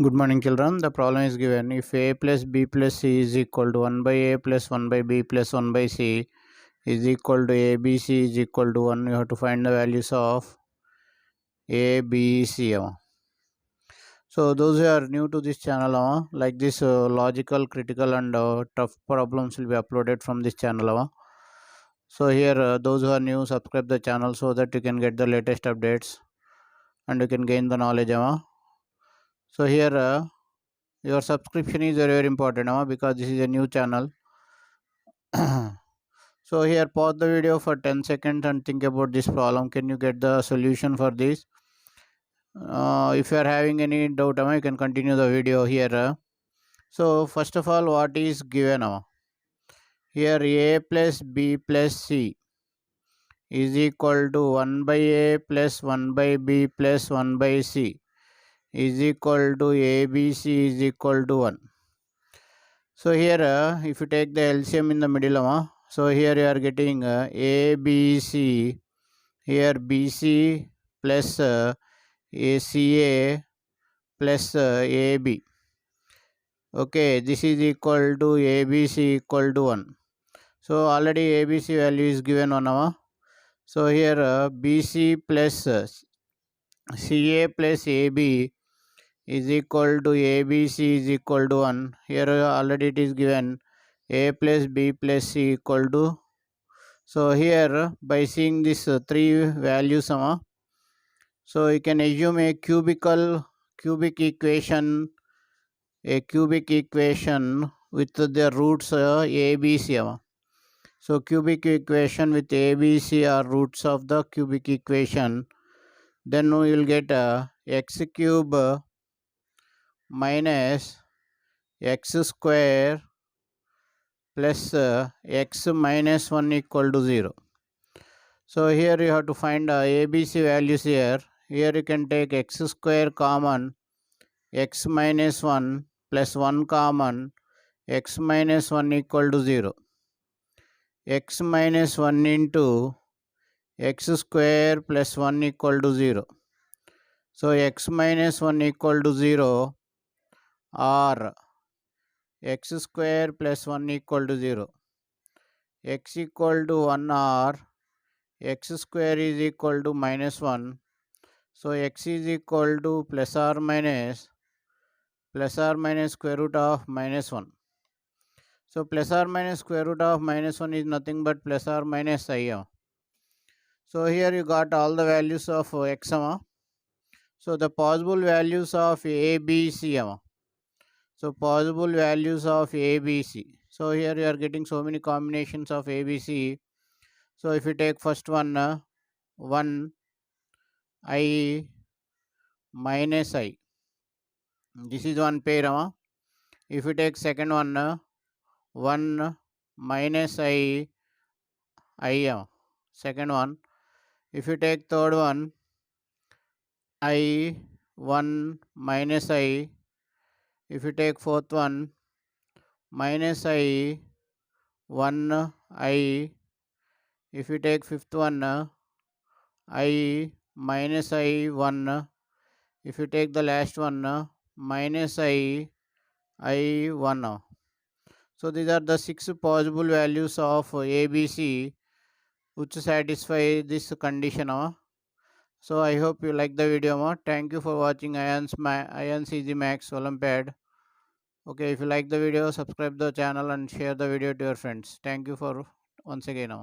Good morning, children. The problem is given. If a plus b plus c is equal to 1 by a plus 1 by b plus 1 by c is equal to a b c is equal to 1, you have to find the values of a b c. So those who are new to this channel, like this logical, critical and tough problems will be uploaded from this channel. So here those who are new, subscribe the channel so that you can get the latest updates and you can gain the knowledge. So here your subscription is very, very important because this is a new channel. So here pause the video for 10 seconds and think about this problem. Can you get the solution for this? If you are having any doubt, you can continue the video here. So first of all, what is given? Here a plus b plus c is equal to 1 by a plus 1 by b plus 1 by c is equal to abc is equal to 1. So here if you take the LCM in the middle, so here you are getting ABC, here BC plus ACA plus AB. Okay, this is equal to ABC equal to 1. So already ABC value is given on. So here BC plus CA plus AB is equal to ABC is equal to 1. Here already it is given a plus b plus c equal to. So here by seeing this three values, so you can assume a cubic equation with the roots ABC. So cubic equation with ABC are roots of the cubic equation. Then we will get x cube minus x square plus x minus 1 equal to 0. So here you have to find ABC values here. Here you can take x square common, x minus 1 plus 1 common, x minus 1 equal to 0. X minus 1 into x square plus 1 equal to 0. So x minus 1 equal to 0 or x square plus 1 equal to 0. X equal to 1 or x square is equal to minus 1. So x is equal to plus or minus square root of minus 1. So plus or minus square root of minus 1 is nothing but plus or minus I. So here you got all the values of x. So the possible values of a, b, c. So possible values of a, b, c. So here you are getting so many combinations of a, b, c. So if you take first one, 1 I minus I. This is one pair. If you take second one, 1 minus I, second one. If you take third one, I 1 minus I. If you take fourth one, minus I 1 I. If you take fifth one, I minus I 1. If you take the last one, minus I 1. So these are the 6 possible values of ABC which satisfy this condition. So I hope you like the video. Thank you for watching AyaansEasyMath Olympiad. Okay, if you like the video, subscribe the channel and share the video to your friends. Thank you for once again.